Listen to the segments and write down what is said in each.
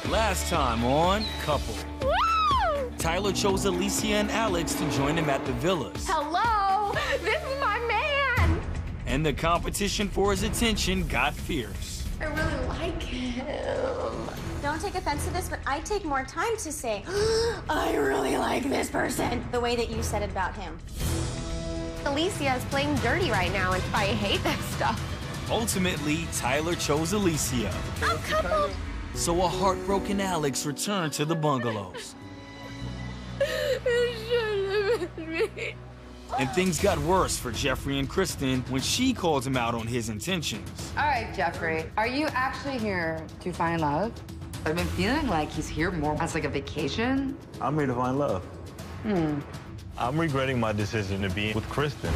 Last time on Couple. Woo! Tyler chose Alicia and Alex to join him at the villas. Hello! This is my man! And the competition for his attention got fierce. I really like him. Don't take offense to this, but I take more time to say, I really like this person, the way that you said it about him. Alicia is playing dirty right now, and I hate that stuff. Ultimately, Tyler chose Alicia. I'm coupled. So a heartbroken Alex returned to the bungalows. It should have been me. And things got worse for Jeffrey and Kristen when she called him out on his intentions. All right, Jeffrey, are you actually here to find love? I've been feeling like he's here more as like a vacation. I'm here to find love. I'm regretting my decision to be with Kristen.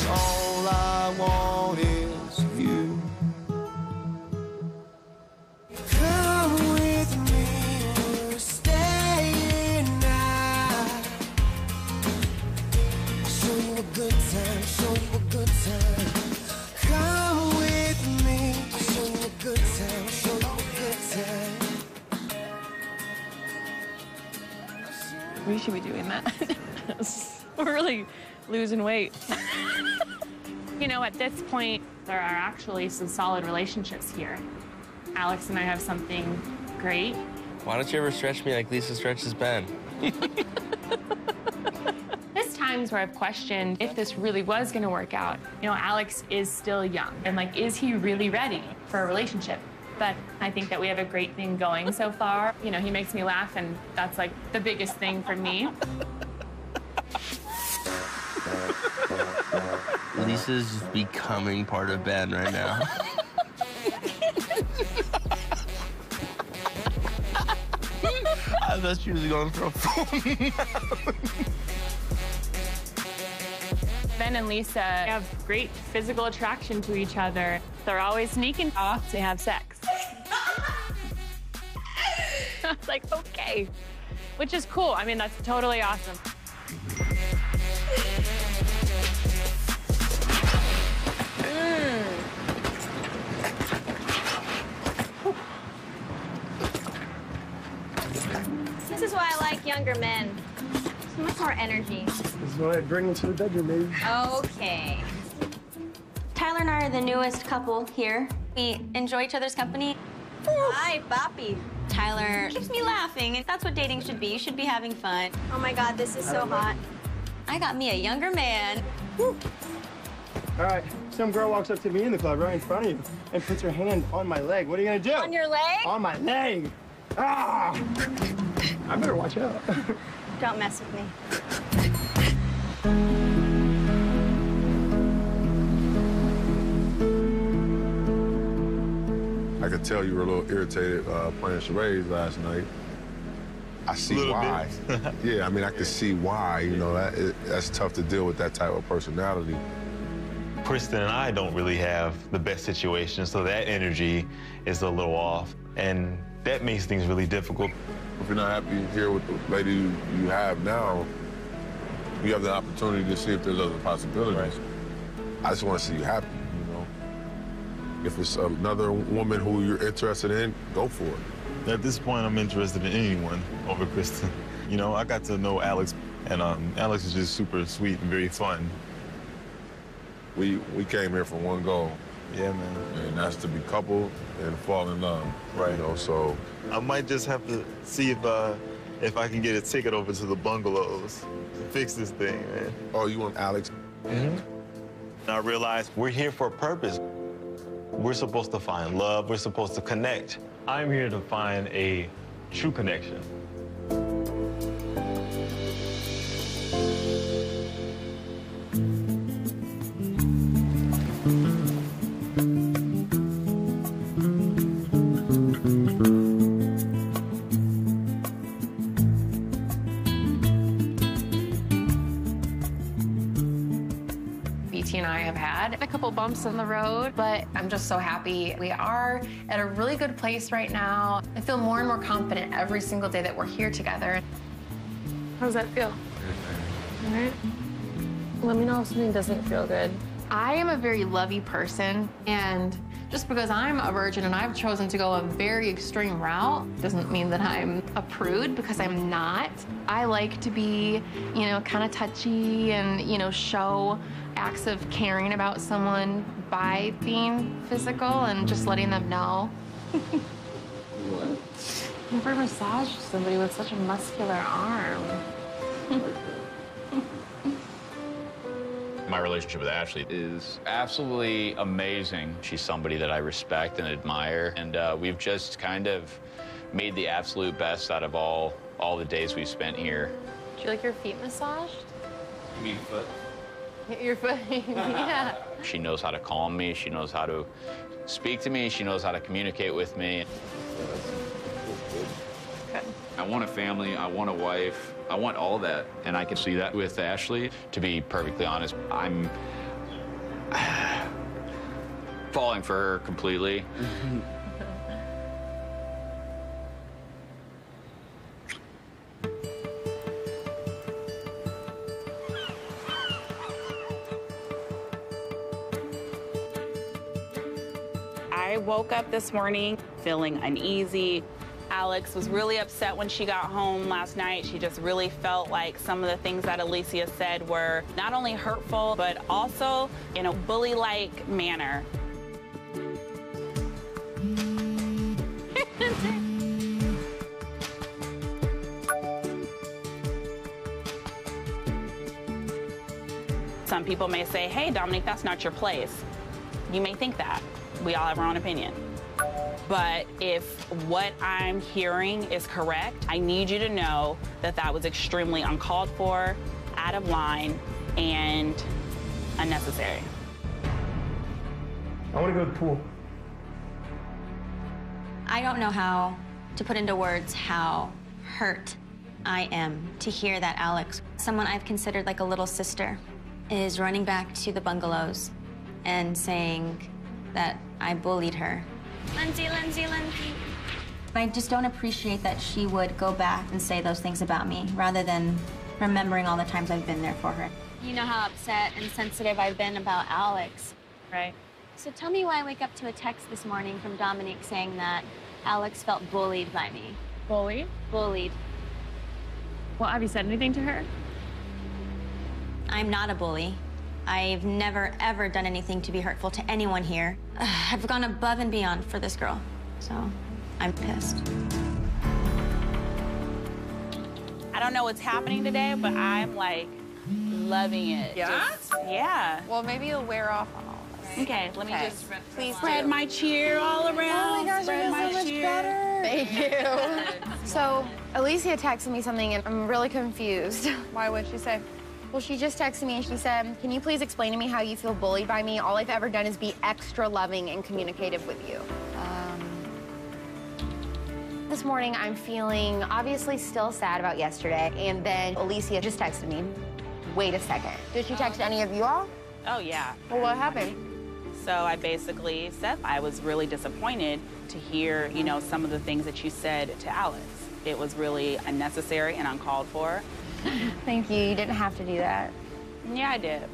All I want is you. Come with me, we're staying now. Show you a good time, show you a good time. Come with me, show you a good time, show you a good time. We should be doing that. We're really losing weight. You know, at this point, there are actually some solid relationships here. Alex and I have something great. Why don't you ever stretch me like Lisa stretches Ben? There's times where I've questioned if this really was gonna work out. You know, Alex is still young, and like, is he really ready for a relationship? But I think that we have a great thing going so far. You know, he makes me laugh, and that's like the biggest thing for me. Lisa's just becoming part of Ben right now. I thought she was going for a phone. Ben and Lisa have great physical attraction to each other. They're always sneaking off to have sex. I was like, okay, which is cool. I mean, that's totally awesome. This is why I like younger men. So much more energy. This is what I bring into the bedroom, baby. Okay. Tyler and I are the newest couple here. We enjoy each other's company. Hi, Boppy. Tyler keeps me laughing, and that's what dating should be. You should be having fun. Oh my God, this is so hot. I got me a younger man. Woo. All right, some girl walks up to me in the club right in front of you and puts her hand on my leg. What are you gonna do? On your leg? On my leg. Ah! I better watch out. Don't mess with me. I could tell you were a little irritated playing charades last night. I see why. Yeah, I mean, I could see why. You know, that's tough to deal with that type of personality. Kristen and I don't really have the best situation, so that energy is a little off, and that makes things really difficult. If you're not happy here with the lady you have now, you have the opportunity to see if there's other possibilities. Right. I just want to see you happy, you know? If it's another woman who you're interested in, go for it. At this point, I'm interested in anyone over Kristen. You know, I got to know Alex, and Alex is just super sweet and very fun. We came here for one goal. Yeah, man. And that's to be coupled and fall in love. Right. You know, so I might just have to see if I can get a ticket over to the bungalows to fix this thing, man. Oh, you want Alex? Mm-hmm. And I realized we're here for a purpose. We're supposed to find love. We're supposed to connect. I'm here to find a true connection. And I have had a couple bumps in the road, but I'm just so happy. We are at a really good place right now. I feel more and more confident every single day that we're here together. How does that feel? All right. Let me know if something doesn't feel good. I am a very lovey person, and just because I'm a virgin and I've chosen to go a very extreme route doesn't mean that I'm a prude, because I'm not. I like to be, you know, kind of touchy and, you know, show acts of caring about someone by being physical and just letting them know. What? Never massaged somebody with such a muscular arm. My relationship with Ashley is absolutely amazing. She's somebody that I respect and admire, and we've just kind of made the absolute best out of all the days we've spent here. Do you like your feet massaged? You mean foot? Your foot, yeah. She knows how to calm me. She knows how to speak to me. She knows how to communicate with me. Good. I want a family. I want a wife. I want all that, and I can see that with Ashley. To be perfectly honest, I'm falling for her completely. I woke up this morning feeling uneasy. Alex was really upset when she got home last night. She just really felt like some of the things that Alicia said were not only hurtful, but also in a bully-like manner. Some people may say, hey, Dominique, that's not your place. You may think that. We all have our own opinion. But if what I'm hearing is correct, I need you to know that that was extremely uncalled for, out of line, and unnecessary. I want to go to the pool. I don't know how to put into words how hurt I am to hear that Alex, someone I've considered like a little sister, is running back to the bungalows and saying that I bullied her. Lindsay. I just don't appreciate that she would go back and say those things about me rather than remembering all the times I've been there for her. You know how upset and sensitive I've been about Alex. Right. So tell me why I wake up to a text this morning from Dominique saying that Alex felt bullied by me. Bullied? Bullied. Well, have you said anything to her? I'm not a bully. I've never, ever done anything to be hurtful to anyone here. I've gone above and beyond for this girl, so I'm pissed. I don't know what's happening today, but I'm, like, loving it. Yeah? Yeah. Well, maybe it'll wear off on all of us. Okay, let me just please spread my cheer all around. Oh my gosh, spread I my feel so much cheer. better. Thank you. So, Alicia texted me something, and I'm really confused. Why would she say? Well, she just texted me, and she said, can you please explain to me how you feel bullied by me? All I've ever done is be extra loving and communicative with you. This morning, I'm feeling obviously still sad about yesterday, and then Alicia just texted me. Wait a second. Did she text any of you all? Oh, yeah. Well, what happened? So I basically said I was really disappointed to hear, you know, some of the things that you said to Alex. It was really unnecessary and uncalled for. Thank you. You didn't have to do that. Yeah, I did.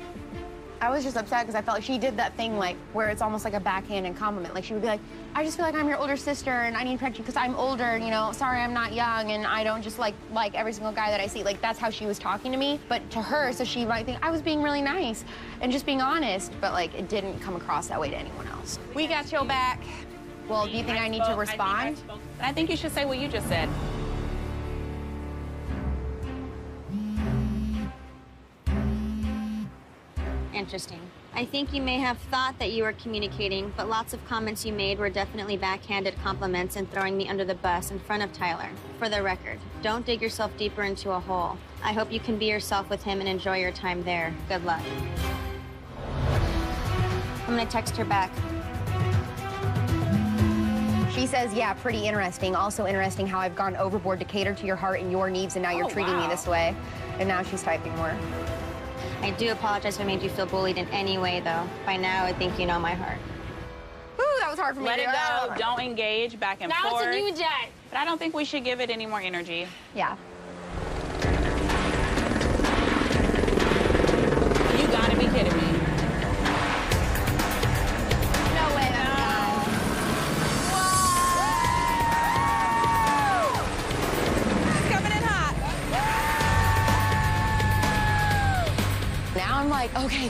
I was just upset because I felt like she did that thing like where it's almost like a backhanded compliment. Like she would be like, I just feel like I'm your older sister and I need to protect you because I'm older, you know, sorry I'm not young and I don't just like every single guy that I see. Like that's how she was talking to me. But to her, so she might think I was being really nice and just being honest, but like it didn't come across that way to anyone else. We got your back. Well, do you think I need to respond? I think you should say what you just said. Interesting. I think you may have thought that you were communicating, but lots of comments you made were definitely backhanded compliments and throwing me under the bus in front of Tyler. For the record, don't dig yourself deeper into a hole. I hope you can be yourself with him and enjoy your time there. Good luck. I'm gonna text her back. She says, yeah, pretty interesting. Also interesting how I've gone overboard to cater to your heart and your needs, and now you're treating me this way. And now she's typing more. I do apologize if I made you feel bullied in any way, though. By now, I think you know my heart. Ooh, that was hard for me Let to it go. Don't engage back and forth. Now it's a new day. But I don't think we should give it any more energy. Yeah. You gotta be kidding me.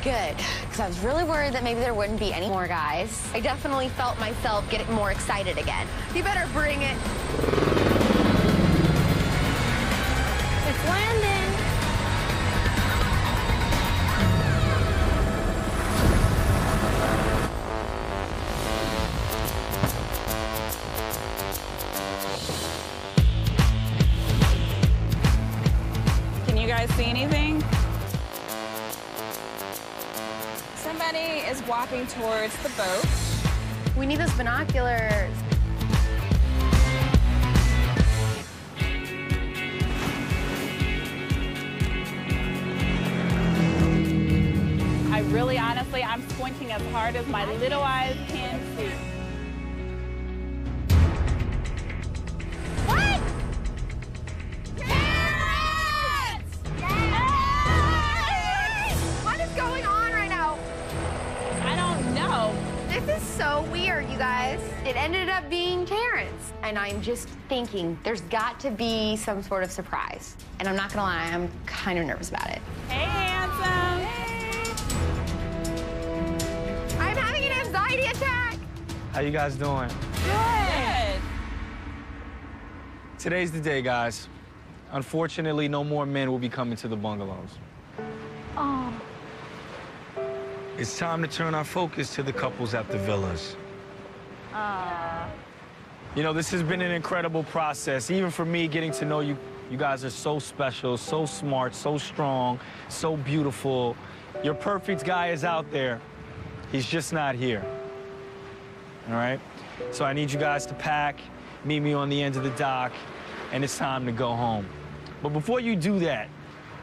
good, because I was really worried that maybe there wouldn't be any more guys. I definitely felt myself getting more excited again. You better bring it. It's landing. Can you guys see anything? Somebody is walking towards the boat. We need those binoculars. I really, honestly, I'm squinting as hard as my little eyes can see. What? What is going on right now? I don't know. This is so weird, you guys. It ended up being Terrence. And I'm just thinking there's got to be some sort of surprise. And I'm not gonna lie, I'm kind of nervous about it. Hey, handsome. I'm having an anxiety attack. How you guys doing? Good. Today's the day, guys. Unfortunately, no more men will be coming to the bungalows. Oh. It's time to turn our focus to the couples at the villas. You know, this has been an incredible process, even for me, getting to know you. You guys are so special, so smart, so strong, so beautiful. Your perfect guy is out there. He's just not here. All right? So I need you guys to pack, meet me on the end of the dock, and it's time to go home. But before you do that,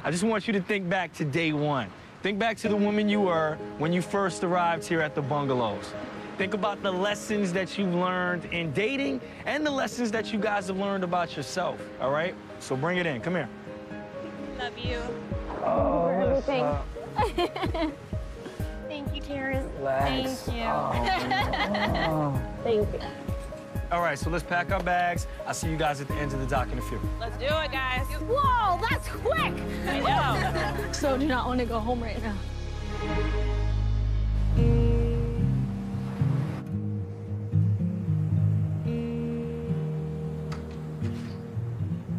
I just want you to think back to day one. Think back to the woman you were when you first arrived here at the bungalows. Think about the lessons that you've learned in dating and the lessons that you guys have learned about yourself, all right? So bring it in. Come here. Love you. For everything. Thank you, Terrence. Thank you. Thank you. All right, so let's pack our bags. I'll see you guys at the end of the dock in a few. Let's do it, guys. Whoa, that's quick. I know. So do not want to go home right now.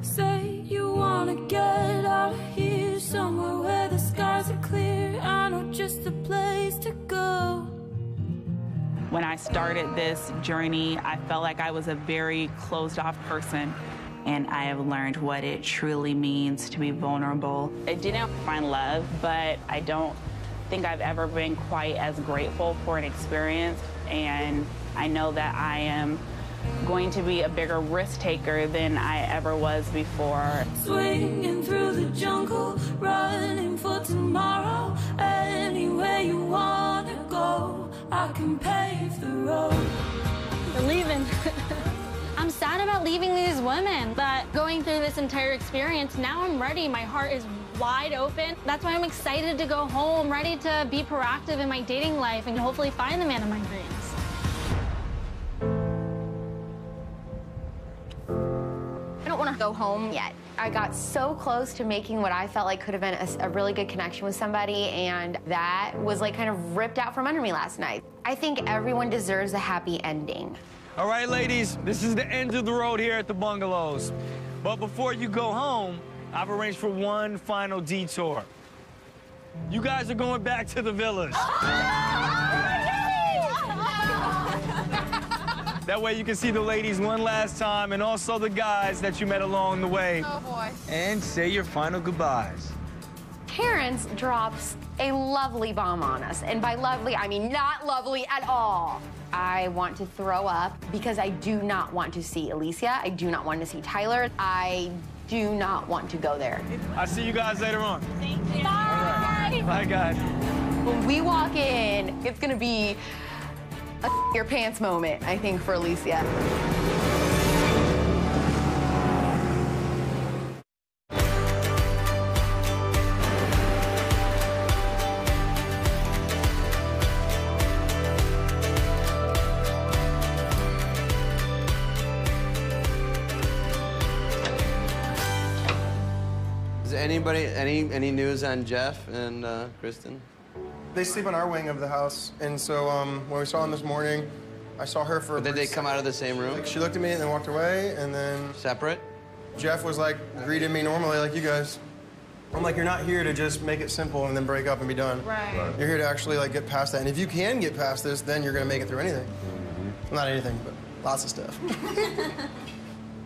Say you wanna get out of here, somewhere where the skies are clear. I know just the place to go. When I started this journey, I felt like I was a very closed-off person, and I have learned what it truly means to be vulnerable. I didn't find love, but I don't think I've ever been quite as grateful for an experience, and I know that I am going to be a bigger risk taker than I ever was before. Swinging through the jungle, running for tomorrow. Anywhere you wanna go, I can pave the road. We're leaving. I'm sad about leaving these women, but going through this entire experience, now I'm ready. My heart is wide open. That's why I'm excited to go home, ready to be proactive in my dating life and hopefully find the man of my dreams. I don't want to go home yet. I got so close to making what I felt like could have been a really good connection with somebody, and that was like kind of ripped out from under me last night. I think everyone deserves a happy ending. All right, ladies, this is the end of the road here at the bungalows. But before you go home, I've arranged for one final detour. You guys are going back to the villas. That way you can see the ladies one last time and also the guys that you met along the way. Oh, boy. And say your final goodbyes. Terrence drops a lovely bomb on us. And by lovely, I mean not lovely at all. I want to throw up because I do not want to see Alicia. I do not want to see Tyler. I do not want to go there. I'll see you guys later on. Thank you. Bye. Right. Bye, guys. When we walk in, it's going to be a your pants moment, I think, for Alicia. Is anybody, any news on Jeff and Kristen? They sleep on our wing of the house, and so when we saw them this morning, I saw her for. But did they come out of the same room? Like, she looked at me and then walked away, and then. Separate? Jeff was like greeted me normally, like you guys. I'm like, you're not here to just make it simple and then break up and be done. Right. You're here to actually like get past that, and if you can get past this, then you're gonna make it through anything. Not anything, but lots of stuff.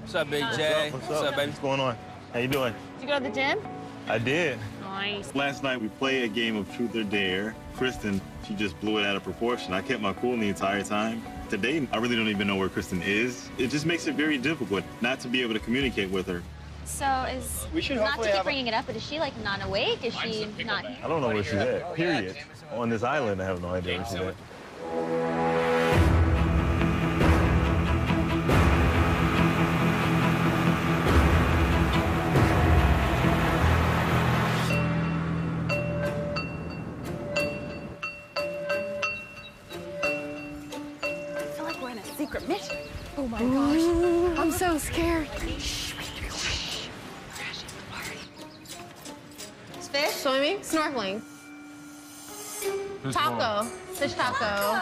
What's up, Big J? What's up, baby? What's going on? How you doing? Did you go to the gym? I did. Nice. Last night we played a game of Truth or Dare. Kristen, she just blew it out of proportion. I kept my cool the entire time. Today, I really don't even know where Kristen is. It just makes it very difficult not to be able to communicate with her. So is, We should not to hopefully keep have bringing it up, but is she like not awake? Is she not here? I don't know where she's at, period. On this island, I have no idea where she's at. I feel like we're in a secret mission. Oh my gosh. I'm so scared. Fish? Swimming? Snorkeling? Taco. Fish taco.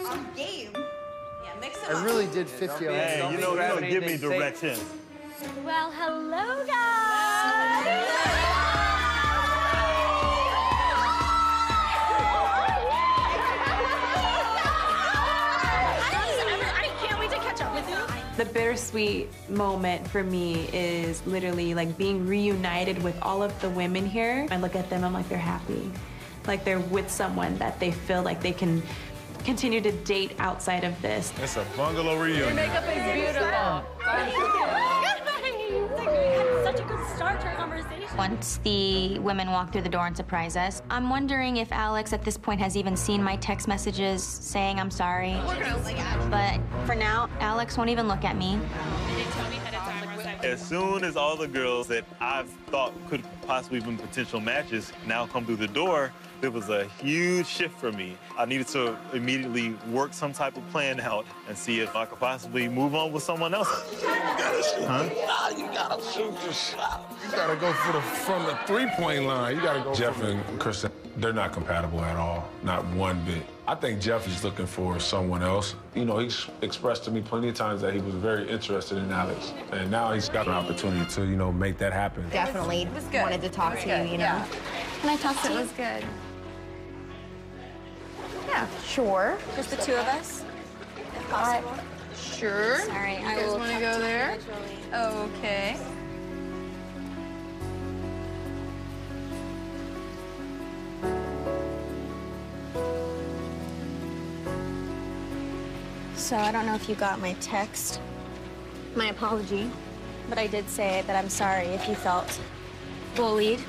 On game. Yeah, mix it I really did 50 of them. Hey, you don't give me directions. Well, hello, guys. I can't wait to catch up with you. The bittersweet moment for me is literally like being reunited with all of the women here. I look at them, I'm like, they're happy. Like they're with someone that they feel like they can continue to date outside of this. It's a bungalow reunion. Your makeup is beautiful. Such a good start to our conversation. Once the women walk through the door and surprise us, I'm wondering if Alex at this point has even seen my text messages saying I'm sorry. But for now, Alex won't even look at me. As soon as all the girls that I've thought could possibly be potential matches now come through the door, it was a huge shift for me. I needed to immediately work some type of plan out and see if I could possibly move on with someone else. You gotta shoot the shot. You gotta go from the three-point line. You gotta go. Jeff and Kristen, they're not compatible at all, not one bit. I think Jeff is looking for someone else. You know, he's expressed to me plenty of times that he was very interested in Alex, and now he's got an opportunity to, you know, make that happen. Definitely wanted to talk to you, you know? Can I talk to you? It was good. Yeah, sure. Just the two of us, if possible. Sure. Sorry, You I guys will want to talk go to you there? individually. Okay. So I don't know if you got my text, my apology, but I did say that I'm sorry if you felt bullied.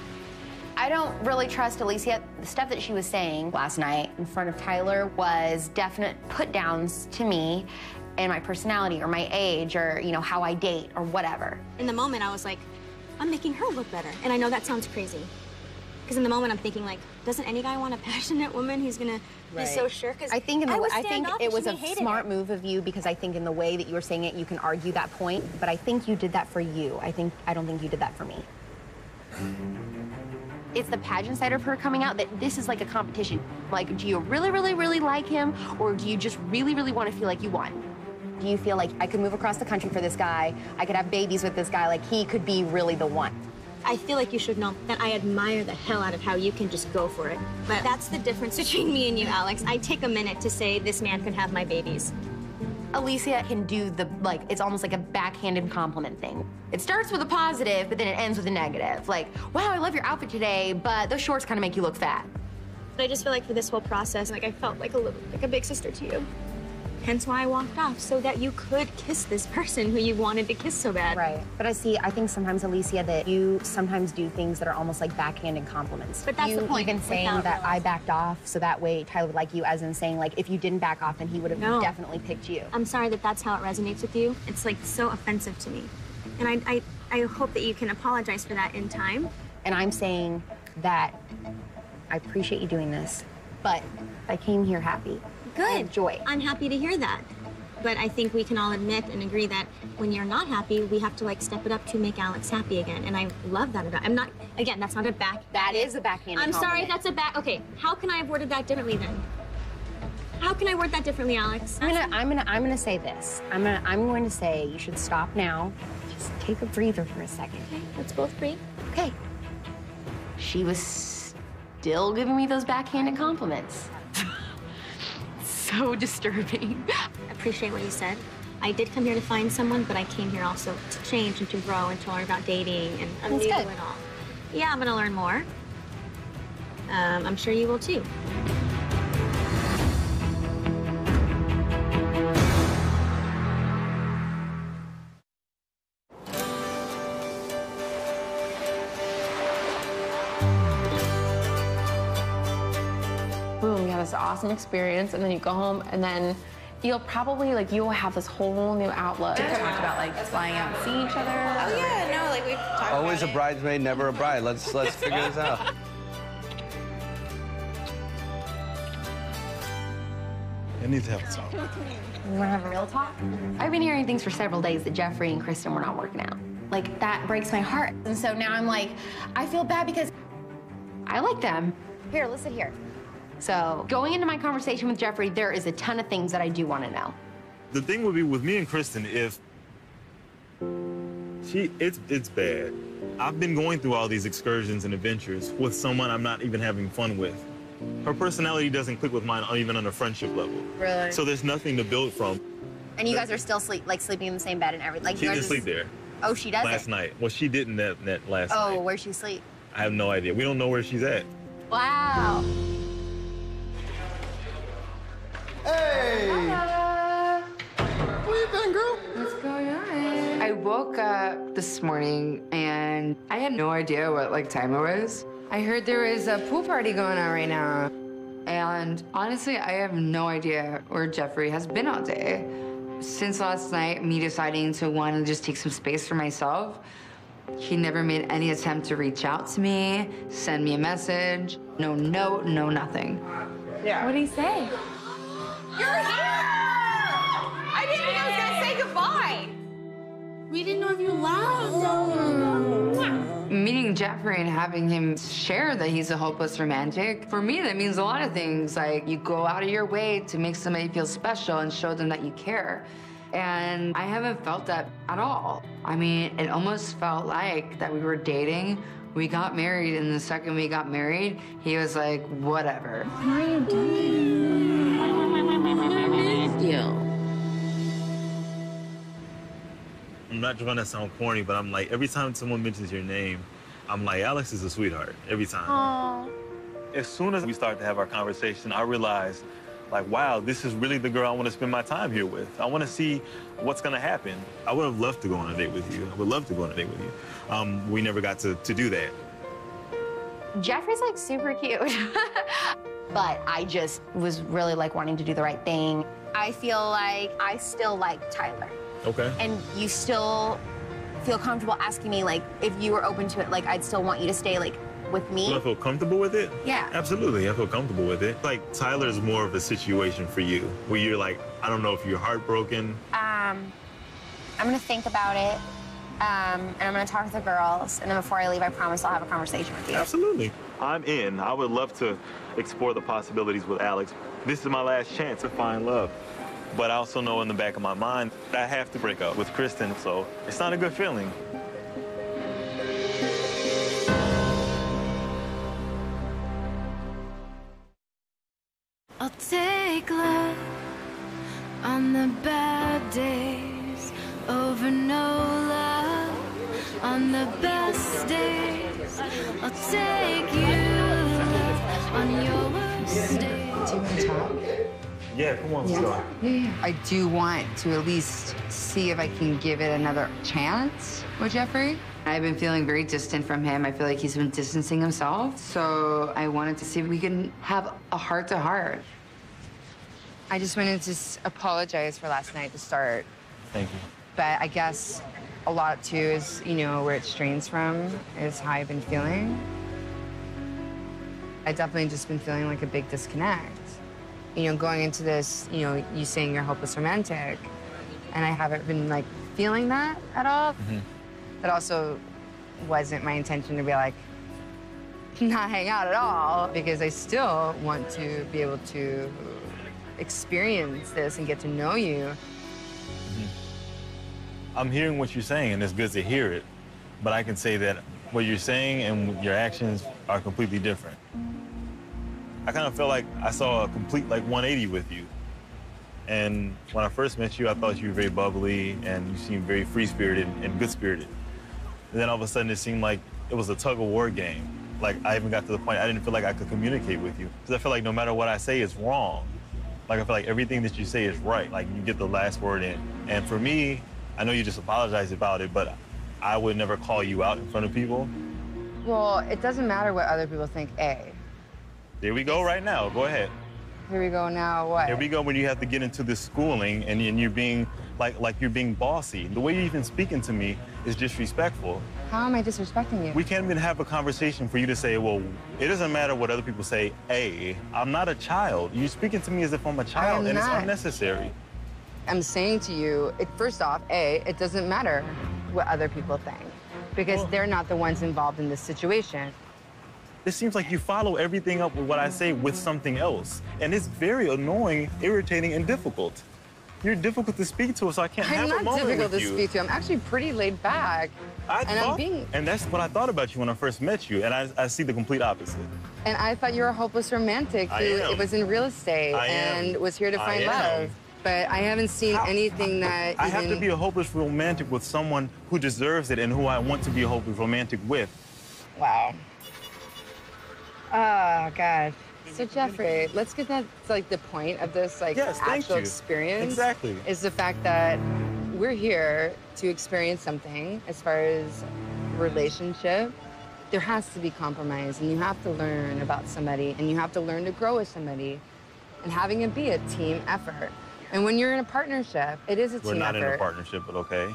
I don't really trust Alicia. The stuff that she was saying last night in front of Tyler was definite put-downs to me and my personality or my age or, you know, how I date or whatever. In the moment, I was like, I'm making her look better. And I know that sounds crazy. Because in the moment, I'm thinking, like, doesn't any guy want a passionate woman who's going to be so sure? Because I think I think it was a hated smart move of you because I think in the way that you were saying it, you can argue that point. But I think you did that for you. I don't think you did that for me. It's the pageant side of her coming out that this is like a competition. Like, do you really, really, really like him? Or do you just really, really want to feel like you won? Do you feel like I could move across the country for this guy? I could have babies with this guy. Like, he could be really the one. I feel like you should know that I admire the hell out of how you can just go for it. But that's the difference between me and you, Alex. I take a minute to say this man can have my babies. Alicia can do the, like, it's almost like a backhanded compliment thing. It starts with a positive, but then it ends with a negative. Like, wow, I love your outfit today, but those shorts kind of make you look fat. But I just feel like for this whole process, like I felt like a big sister to you. Hence why I walked off, so that you could kiss this person who you wanted to kiss so bad. Right. But I think sometimes, Alicia, that you sometimes do things that are almost like backhanded compliments. But that's the point. You even saying that I backed off, so that way Tyler would like you, as in saying, like, if you didn't back off, then he would have definitely picked you. I'm sorry that that's how it resonates with you. It's, like, so offensive to me. And I hope that you can apologize for that in time. And I'm saying that I appreciate you doing this, but I came here happy. Good. Joy. I'm happy to hear that. But I think we can all admit and agree that when you're not happy, we have to like step it up to make Alex happy again. And I love that about. I'm not. Again, that's not a back. That is a backhand. I'm sorry. That's a back. Okay. How can I have worded that differently then? How can I word that differently, Alex? I'm gonna say this. I'm going to say you should stop now. Just take a breather for a second. Okay. Let's both breathe. Okay. She was still giving me those backhanded compliments. So disturbing. I appreciate what you said. I did come here to find someone, but I came here also to change and to grow and to learn about dating, and I'm new to it all. Yeah, I'm gonna learn more. I'm sure you will too. Boom, you have this awesome experience, and then you go home, and then you'll probably, like, you'll have this whole new outlook. We talked about, like, flying out and seeing each other. Oh, yeah, no, like, we've talked Always about a bridesmaid, never a bride. Let's figure this out. I need to have a talk. You want to have a real talk? I've been hearing things for several days that Jeffrey and Kristen were not working out. Like, that breaks my heart. And so now I'm like, I feel bad because I like them. Here, listen here. So going into my conversation with Jeffrey, there is a ton of things that I do want to know. The thing would be with me and Kristen, if it's bad. I've been going through all these excursions and adventures with someone I'm not even having fun with. Her personality doesn't click with mine even on a friendship level. Really? So there's nothing to build from. And you guys are still sleeping in the same bed and everything. Like, She didn't sleep there. Oh, she doesn't? Last night. Well, she didn't that last night. Oh, where'd she sleep? I have no idea. We don't know where she's at. Wow. Hey! Where you been, girl? What's going on? I woke up this morning and I had no idea what time it was. I heard there was a pool party going on right now. And honestly, I have no idea where Jeffrey has been all day. Since last night, me deciding to want to just take some space for myself, he never made any attempt to reach out to me, send me a message. No note, no nothing. Yeah. What did he say? You're here! I didn't think I was gonna say goodbye. We didn't know if you left. Meeting Jeffrey and having him share that he's a hopeless romantic, for me, that means a lot of things. Like, you go out of your way to make somebody feel special and show them that you care. And I haven't felt that at all. I mean, it almost felt like that we were dating. We got married, and the second we got married, he was like, whatever. What are you doing? I missed you. I'm not trying to sound corny, but I'm like, every time someone mentions your name, I'm like, Alex is a sweetheart, every time. Aww. As soon as we start to have our conversation, I realized, like, wow, this is really the girl I want to spend my time here with. I want to see what's going to happen. I would have loved to go on a date with you. I would love to go on a date with you. We never got to do that. Jeffrey's like super cute. But I just was really like wanting to do the right thing. I feel like I still like Tyler. Okay. And you still feel comfortable asking me, like, if you were open to it, like, I'd still want you to stay, like, with me. Do I feel comfortable with it? Yeah. Absolutely, I feel comfortable with it. Like, Tyler's more of a situation for you, where you're like, I don't know if you're heartbroken. I'm gonna think about it, and I'm gonna talk to the girls, and then before I leave, I promise I'll have a conversation with you. Absolutely. I'm in. I would love to explore the possibilities with Alex. This is my last chance to find love. But I also know in the back of my mind, I have to break up with Kristen, so it's not a good feeling. I'll take love on the bad days over no love on the best days. I'll take you on your worst days. Do you want to talk? Yeah, come on, let's go. I do want to at least see if I can give it another chance with Jeffrey. I've been feeling very distant from him. I feel like he's been distancing himself. So I wanted to see if we can have a heart-to-heart. I just wanted to apologize for last night to start. Thank you. But I guess a lot, too, is, you know, where it strains from is how I've been feeling. I definitely just been feeling like a big disconnect. going into this, you saying you're hopeless romantic, and I haven't been like feeling that at all. That also wasn't my intention to be like, not hang out at all, because I still want to be able to experience this and get to know you. I'm hearing what you're saying, and it's good to hear it, but I can say that what you're saying and your actions are completely different. I kind of felt like I saw a complete 180 with you. And when I first met you, I thought you were very bubbly and you seemed very free-spirited and good-spirited. And then all of a sudden it seemed like it was a tug-of-war game. Like I even got to the point I didn't feel like I could communicate with you. Because I feel like no matter what I say, it's wrong. Like I feel like everything that you say is right. Like you get the last word in. And for me, I know you just apologized about it, but I would never call you out in front of people. Well, it doesn't matter what other people think, A. Here we go right now. Go ahead. Here we go now, what? Here we go when you have to get into this schooling and you're being like you're being bossy. The way you're even speaking to me is disrespectful. How am I disrespecting you? We can't even have a conversation for you to say, well, it doesn't matter what other people say. A, I'm not a child. You're speaking to me as if I'm a child, and it's unnecessary. I'm saying to you, first off, A, it doesn't matter what other people think, because they're not the ones involved in this situation. It seems like you follow everything up with what I say with something else. And it's very annoying, irritating, and difficult. You're difficult to speak to, so I can't have a moment with you. I'm not difficult to speak to. I'm actually pretty laid back. And that's what I thought about you when I first met you, and I see the complete opposite. And I thought you were a hopeless romantic who was in real estate and was here to find love. But I haven't seen anything that I have to be a hopeless romantic with someone who deserves it and who I want to be a hopeless romantic with. Wow. Oh, God. So, Jeffrey, let's get that to, the point of this, actual experience. Exactly. Is the fact that we're here to experience something as far as relationship. There has to be compromise, and you have to learn about somebody, and you have to learn to grow with somebody, and having it be a team effort. And when you're in a partnership, it is a team effort. We're not in a partnership, but okay.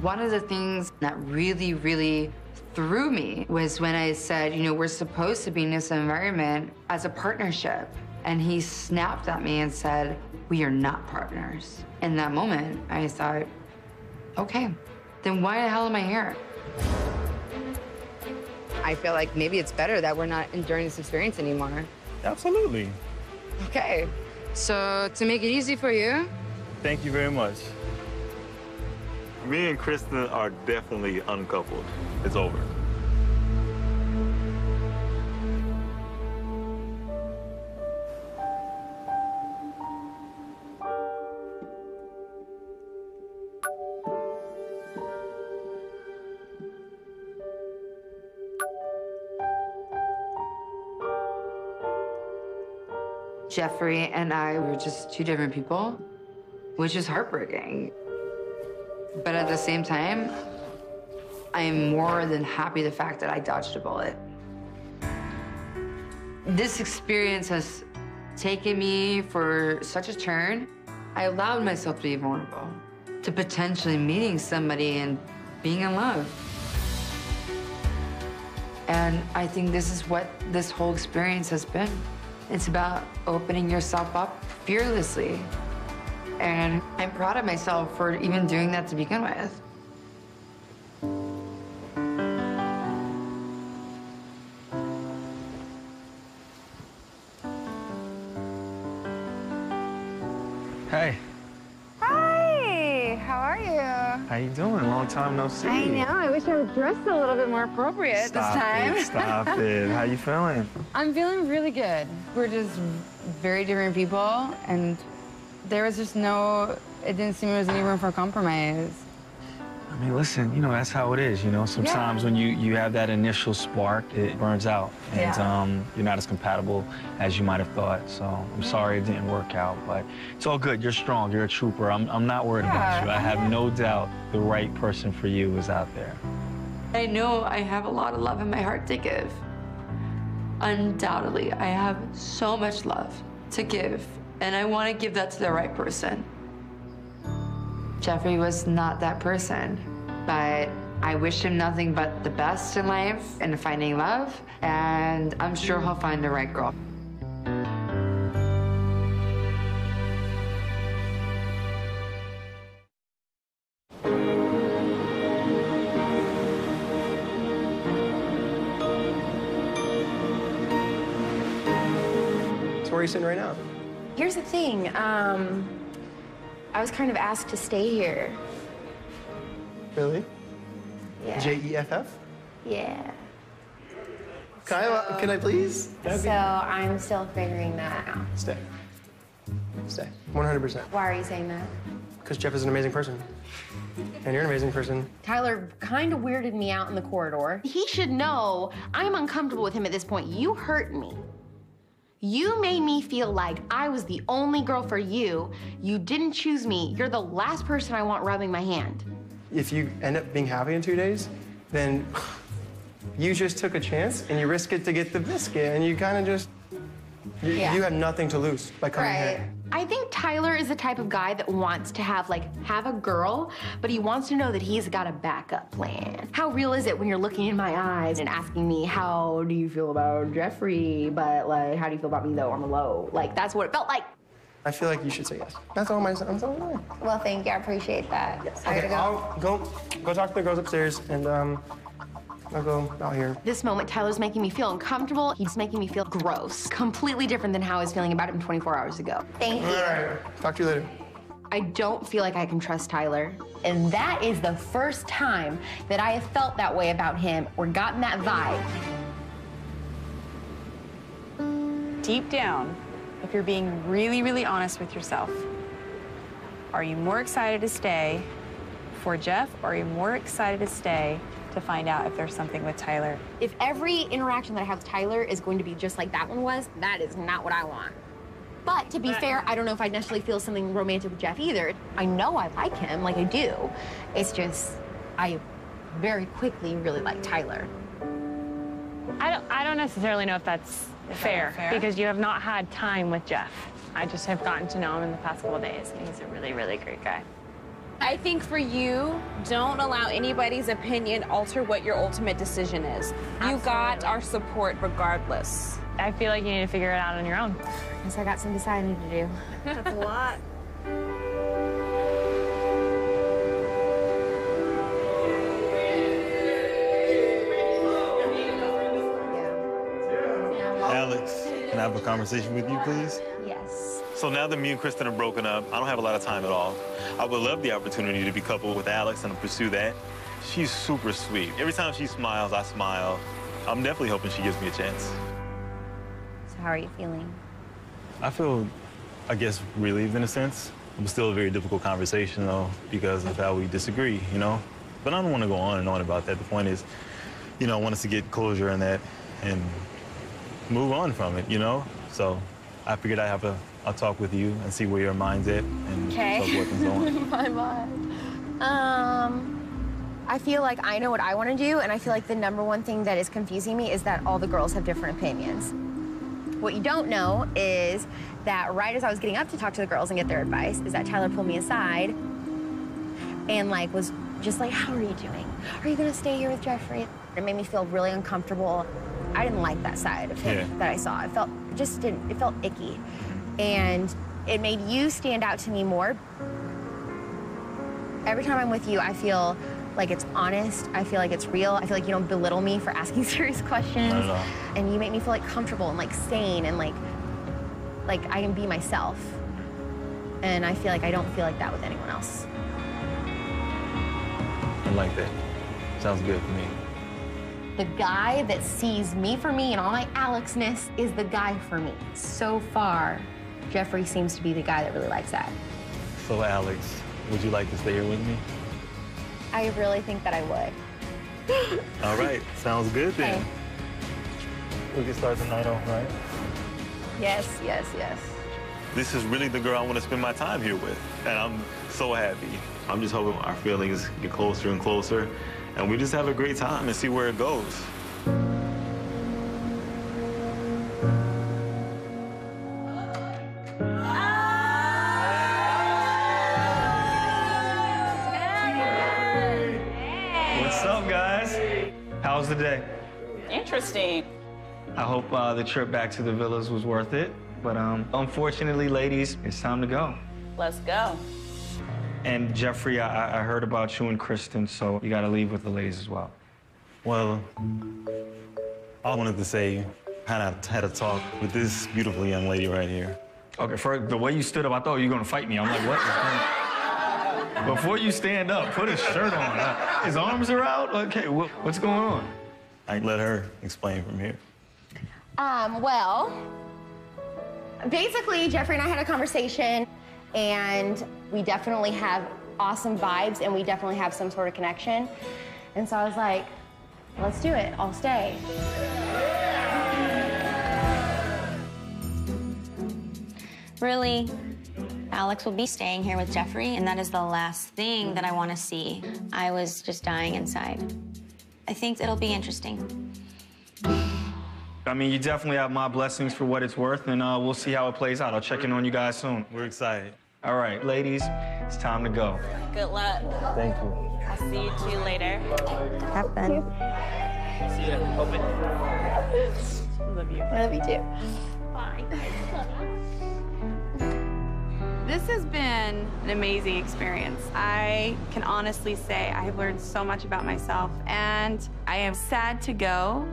One of the things that really, really threw me was when I said, we're supposed to be in this environment as a partnership. And he snapped at me and said, we are not partners. In that moment, I thought, okay, then why the hell am I here? I feel like maybe it's better that we're not enduring this experience anymore. Absolutely. Okay, so to make it easy for you. Thank you very much. Me and Kristen are definitely uncoupled. It's over. Jeffrey and I were just two different people, which is heartbreaking. But at the same time, I am more than happy the fact that I dodged a bullet. This experience has taken me for such a turn. I allowed myself to be vulnerable, to potentially meeting somebody and being in love. And I think this is what this whole experience has been. It's about opening yourself up fearlessly. And I'm proud of myself for even doing that to begin with. Hey. Hi, how are you? How you doing? Long time no see. I know, I wish I was dressed a little bit more appropriate this time. Stop it. How you feeling? I'm feeling really good. We're just very different people, and there was just it didn't seem there was any room for compromise. I mean, listen, that's how it is, Sometimes when you have that initial spark, it burns out. And you're not as compatible as you might have thought. So I'm sorry it didn't work out, but it's all good. You're strong. You're a trooper. I'm not worried about you. I have no doubt the right person for you is out there. I know I have a lot of love in my heart to give. Undoubtedly, I have so much love to give, and I want to give that to the right person. Jeffrey was not that person, but I wish him nothing but the best in life and finding love, and I'm sure he'll find the right girl. where he's sitting right now. Here's the thing. I was kind of asked to stay here. Really? Yeah. J-E-F-F? Yeah. Kyle, can I please? So I'm still figuring that out. Stay. Stay. 100%. Why are you saying that? Because Jeff is an amazing person. And you're an amazing person. Tyler kind of weirded me out in the corridor. He should know I'm uncomfortable with him at this point. You hurt me. You made me feel like I was the only girl for you. You didn't choose me. You're the last person I want rubbing my hand. If you end up being happy in 2 days, then you just took a chance and you risk it to get the biscuit, and you kind of just, you have nothing to lose by coming here. I think Tyler is the type of guy that wants to have a girl, but he wants to know that he's got a backup plan. How real is it when you're looking in my eyes and asking me, how do you feel about Jeffrey? But like, how do you feel about me though on the low? Like, that's what it felt like. I feel like you should say yes. That's all I'm saying. Well, thank you, I appreciate that. Yes. Okay, I'll go talk to the girls upstairs, and I'll go out here. This moment, Tyler's making me feel uncomfortable. He's making me feel gross. Completely different than how I was feeling about him 24 hours ago. Thank you. All right, talk to you later. I don't feel like I can trust Tyler. And that is the first time that I have felt that way about him or gotten that vibe. Deep down, if you're being really, really honest with yourself, are you more excited to stay for Jeff, or are you more excited to stay to find out if there's something with Tyler? If every interaction that I have with Tyler is going to be just like that one was, that is not what I want. But to be fair, I don't know if I necessarily feel something romantic with Jeff either. I know I like him, like I do. It's just, I very quickly really like Tyler. I don't necessarily know if that's fair, because you have not had time with Jeff. I just have gotten to know him in the past couple days, and he's a really, really great guy. I think for you, don't allow anybody's opinion alter what your ultimate decision is. You got our support regardless. I feel like you need to figure it out on your own. I guess I got some deciding to do. That's a lot. Alex, can I have a conversation with you, please? Yes. So now that me and Kristen are broken up, I don't have a lot of time at all. I would love the opportunity to be coupled with Alex and to pursue that. She's super sweet. Every time she smiles, I smile. I'm definitely hoping she gives me a chance. So how are you feeling? I feel, I guess, relieved in a sense. It was still a very difficult conversation, though, because of how we disagree, you know? But I don't want to go on and on about that. The point is, you know, I want us to get closure in that and move on from it, you know? So I figured I'd have a talk with you and see where your mind's at and so forth and so on. My mind. I feel like I know what I want to do, and I feel like the number one thing that is confusing me is that all the girls have different opinions. What you don't know is that right as I was getting up to talk to the girls and get their advice, is that Tyler pulled me aside and like was just like, how are you doing? Are you gonna stay here with Jeffrey? It made me feel really uncomfortable. I didn't like that side of him that I saw. It felt icky. And it made you stand out to me more. Every time I'm with you, I feel like it's honest. I feel like it's real. I feel like you don't belittle me for asking serious questions. Not at all. And you make me feel like comfortable and like sane and like I can be myself. And I feel like I don't feel like that with anyone else. I like that. Sounds good to me. The guy that sees me for me and all my Alexness is the guy for me. So far, Jeffrey seems to be the guy that really likes that. So, Alex, would you like to stay here with me? I really think that I would. All right, sounds good then. Okay. We can start the night off, right? Yes, yes, yes. This is really the girl I want to spend my time here with, and I'm so happy. I'm just hoping our feelings get closer and closer, and we just have a great time and see where it goes. What's up, guys? How's the day? Interesting. I hope the trip back to the villas was worth it. But unfortunately, ladies, it's time to go. Let's go. And Jeffrey, I heard about you and Kristen, so you gotta leave with the ladies as well. Well, I wanted to say Had a talk with this beautiful young lady right here. Okay, for the way you stood up, I thought you were gonna fight me. I'm like, what? Before you stand up, put a shirt on. His arms are out? Okay, what's going on? I let her explain from here. Well, basically, Jeffrey and I had a conversation, and we definitely have awesome vibes, and we definitely have some sort of connection. And so I was like, let's do it. I'll stay. Really, Alex will be staying here with Jeffrey, and that is the last thing that I want to see. I was just dying inside. I think it'll be interesting. I mean, you definitely have my blessings for what it's worth, and we'll see how it plays out. I'll check in on you guys soon. We're excited. All right, ladies, it's time to go. Good luck. Thank you. I'll see you later. Have fun. See you. Open. Love you. I love you too. Bye. This has been an amazing experience. I can honestly say I have learned so much about myself, and I am sad to go,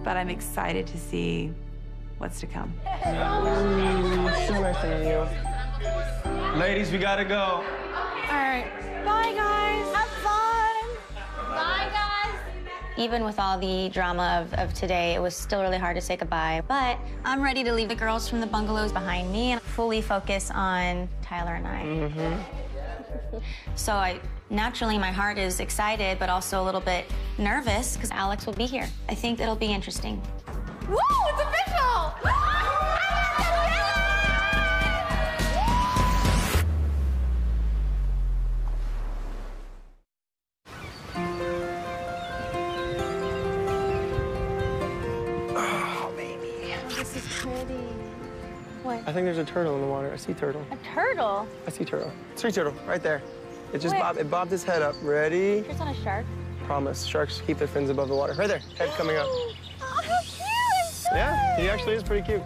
but I'm excited to see what's to come. So nice to meet you. Ladies, we gotta go. All right. Bye, guys. Have fun. Bye, guys. Even with all the drama of today, it was still really hard to say goodbye. But I'm ready to leave the girls from the bungalows behind me and fully focus on Tyler and I. So naturally, my heart is excited, but also a little bit nervous because Alex will be here. I think it'll be interesting. Woo! It's official! This is pretty. What? I think there's a turtle in the water. I see turtle. A turtle? I see turtle. Sea turtle, right there. It just Where? it bobbed his head up. Ready? There's not a shark. Promise. Sharks keep their fins above the water. Right there. Head coming up. Oh, how cute! So Yeah, he actually is pretty cute.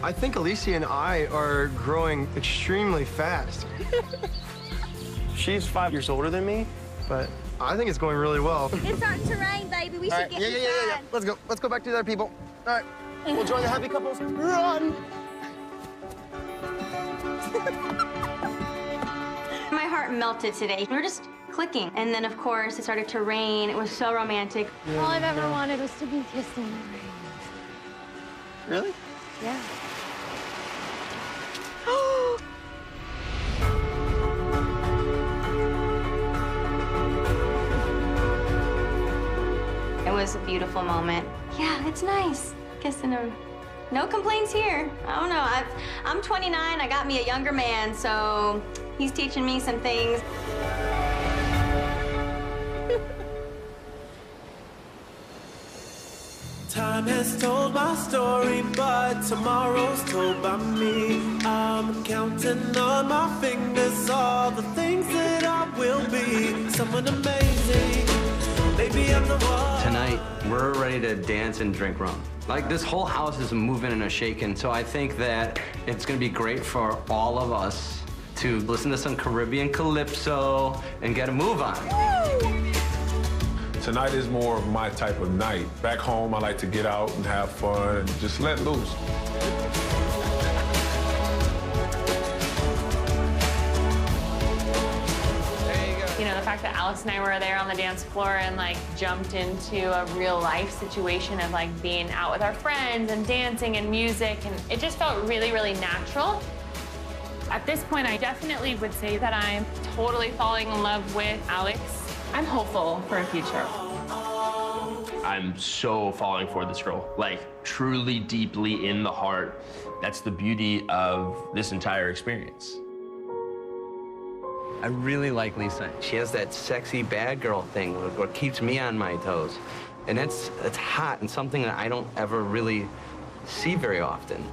I think Alicia and I are growing extremely fast. She's 5 years older than me, but I think it's going really well. It's starting to rain, baby. We should get yeah. Let's go. Let's go back to that, people. All right. We'll join the happy couples. Run! My heart melted today. We were just clicking. And then, of course, it started to rain. It was so romantic. All I've ever wanted was to be kissed in the rain. Really? Yeah. It was a beautiful moment. Yeah, it's nice. Kissing him. No complaints here. I don't know. I'm 29. I got me a younger man, so he's teaching me some things. Time has told my story, but tomorrow's told by me. I'm counting on my fingers all the things that I will be. Someone amazing. Maybe I'm the one. Tonight, we're ready to dance and drink rum. Like, this whole house is moving and a shaking, so I think that it's gonna be great for all of us to listen to some Caribbean calypso and get a move on. Tonight is more of my type of night. Back home, I like to get out and have fun and just let loose. You know, the fact that Alex and I were there on the dance floor and like jumped into a real life situation of like being out with our friends and dancing and music, and it just felt really, really natural. At this point, I definitely would say that I'm totally falling in love with Alex. I'm hopeful for a future. I'm so falling for this girl, like truly deeply in the heart. That's the beauty of this entire experience. I really like Lisa. She has that sexy bad girl thing what keeps me on my toes. And it's hot and something that I don't ever really see very often.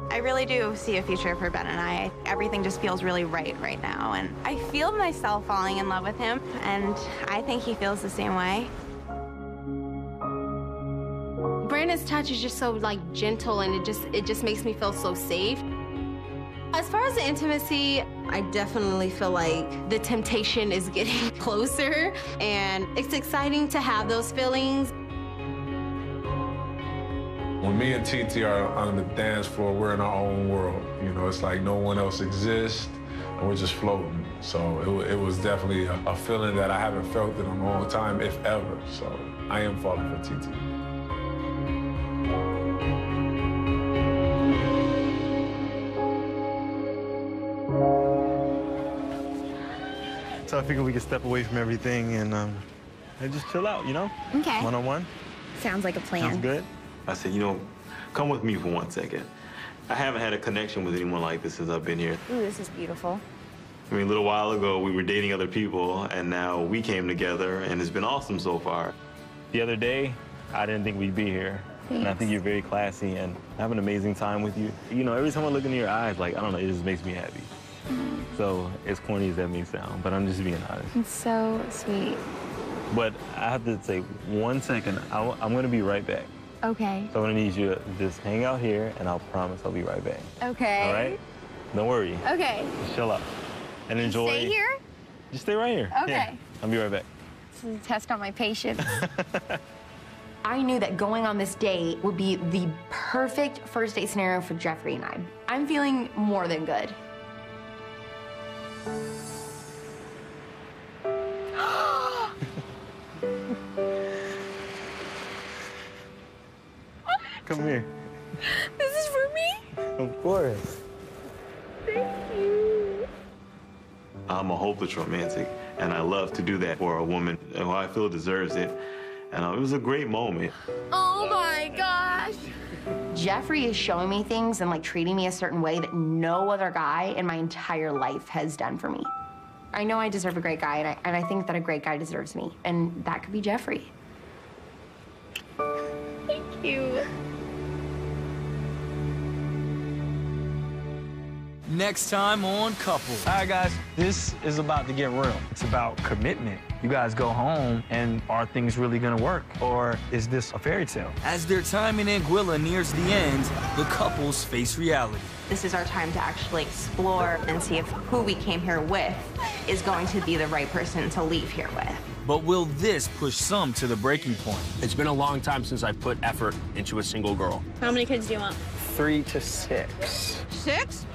I really do see a future for Ben and I. Everything just feels really right now, and I feel myself falling in love with him, and I think he feels the same way. Brandon's touch is just so like gentle, and it just makes me feel so safe. As far as the intimacy, I definitely feel like the temptation is getting closer, and it's exciting to have those feelings. When me and TT are on the dance floor, we're in our own world. You know, it's like no one else exists, and we're just floating. So it was definitely a feeling that I haven't felt in a long time, if ever. So I am falling for TT. So I figured we could step away from everything and just chill out, you know? Okay. One-on-one. Sounds like a plan. Sounds good. I said, you know, come with me for 1 second. I haven't had a connection with anyone like this since I've been here. Ooh, this is beautiful. I mean, a little while ago, we were dating other people, and now we came together, and it's been awesome so far. The other day, I didn't think we'd be here. Thanks. And I think you're very classy, and I have an amazing time with you. You know, every time I look into your eyes, like, I don't know, it just makes me happy. So, as corny as that may sound, but I'm just being honest. It's so sweet. But I have to say, 1 second, I'm gonna be right back. Okay. So I'm gonna need you to just hang out here, and I'll promise I'll be right back. Okay. All right? Don't worry. Okay. Just chill out and enjoy. Stay here? Just stay right here. Okay. Yeah. I'll be right back. This is a test on my patience. I knew that going on this date would be the perfect first date scenario for Jeffrey and I. I'm feeling more than good. Come here. This is for me? Of course. Thank you. I'm a hopeless romantic, and I love to do that for a woman who I feel deserves it. And it was a great moment. Oh my gosh. Jeffrey is showing me things and like treating me a certain way that no other guy in my entire life has done for me. I know I deserve a great guy, and I think that a great guy deserves me, and that could be Jeffrey. Thank you. Next time on Couple. All right, guys, this is about to get real. It's about commitment. You guys go home, and are things really gonna work? Or is this a fairy tale? As their time in Anguilla nears the end, the couples face reality. This is our time to actually explore and see if who we came here with is going to be the right person to leave here with. But will this push some to the breaking point? It's been a long time since I put effort into a single girl. How many kids do you want? 3 to 6. 6?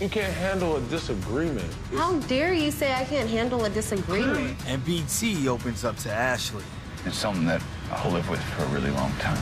You can't handle a disagreement. How dare you say I can't handle a disagreement? And BT opens up to Ashley. It's something that I'll live with for a really long time.